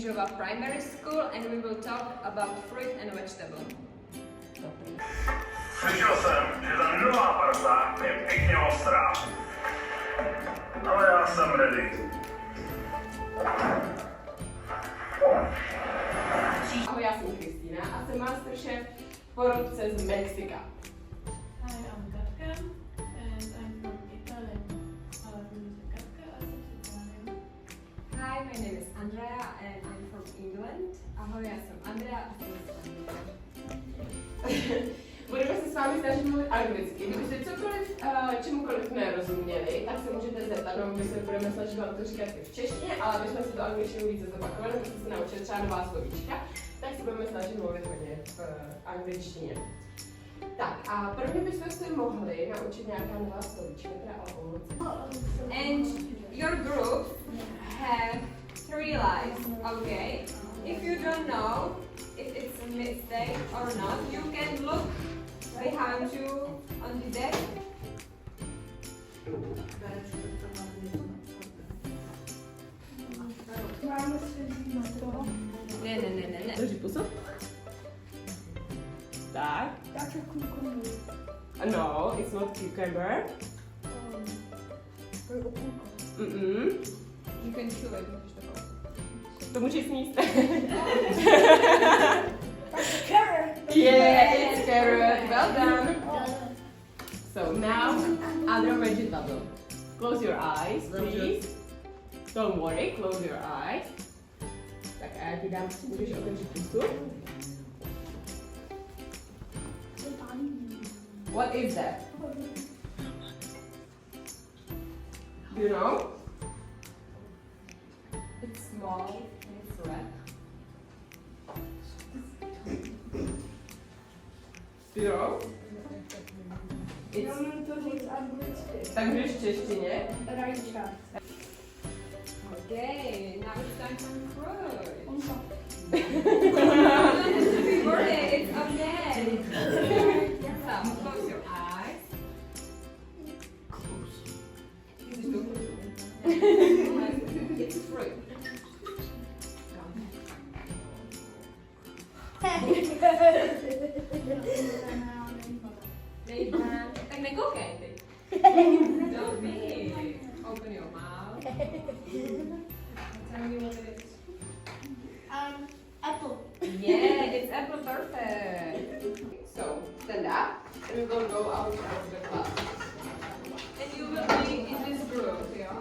Křížova Primary School and we will talk about fruit and vegetable. Slyšel jsem, že ta nová parta je pěkně ostrá. Ale já jsem ready. Ahoj, já jsem Kristýna a jsem Masterchef porodce z Mexika. Hi, I'm Katka and I'm from Italy. Katka, a jsem z Itálie. Hi, my name is Andrea and I'm from England. Ahoj, já jsem Andrea a jsem z Anglie. Budeme se s vámi snažit mluvit anglicky. Kdybyste čemukoliv nerozuměli, tak se můžete zeptat, no my se budeme snažit vám to říkat i v češtině, ale aby jsme si to angličtinu více zopakovali, abyste se naučili třeba nová slovíčka, tak se budeme snažit mluvit hodně v angličtině. Tak a prvně bychom si mohli naučit nějaká nová slovíčka, teda o ovoci. And your group have 3 lives, okay? If you don't know if it's a mistake or not, you can look behind you on the desk. Ne. Drží pusu. Tak. No, it's not cucumber. You can chew it. To může sníst. Carrot! Yeah, it's carrot. Well done. So now, other vegetable. Close your eyes, please. Don't worry, close your eyes. Tak a já ti dám, můžeš otevřít pusu. What is that? Do you know? It's small and it's red. Do you know? Já mám to říct anglicky. Tak můžeš v češtině. Rajča. Okay, now it's time for fruit. Onka. Happy birthday, it's okay. So, close your eyes. It's fruit. Tak nekoukej ty. Don't be. Open your mouth. Tell me what it is. Apple. Yeah, it's apple perfect. So, stand up and we will go out of the class. And you will be in this group, yeah?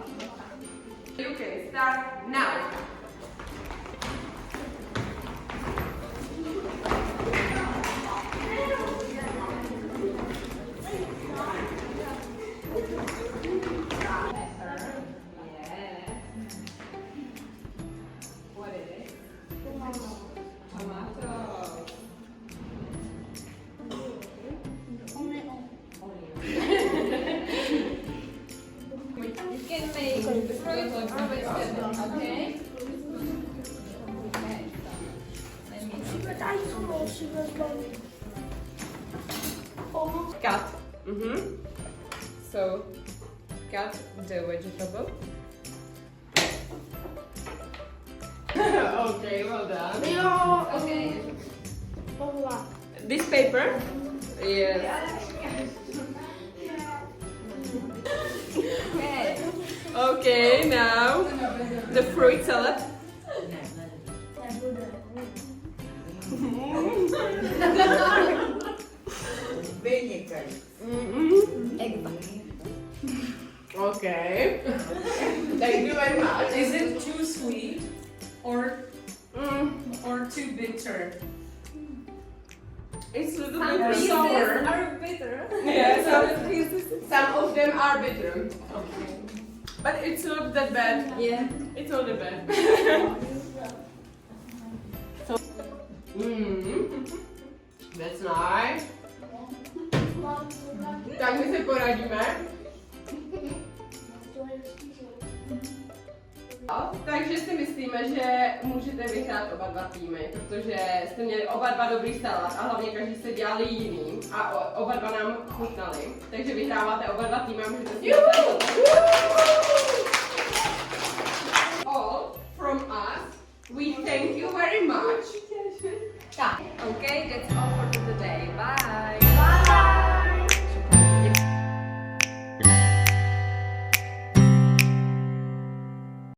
You can start now. What it is? Tomato. You can make fruit or vegetable, okay? Okay, so let me see. Cut. So, cut the vegetable. Okay, well done. Okay. This paper? Yes. Okay. Okay, now the fruit salad. Okay. Thank you very much. Is it too sweet or too bitter? It's a little Some bit pieces sour. are bitter. Yeah, pieces. some of them are bitter. Okay. But it's not that bad. Yeah. It's not that bad. That's nice. Tak my se poradíme. Takže si myslíme, že můžete vyhrát oba dva týmy, protože jste měli oba dva dobrý salát a hlavně každý se dělali jiný a oba dva nám chutnali. Takže vyhráváte oba dva týmy a můžete si All from us, we thank Okay, that's all for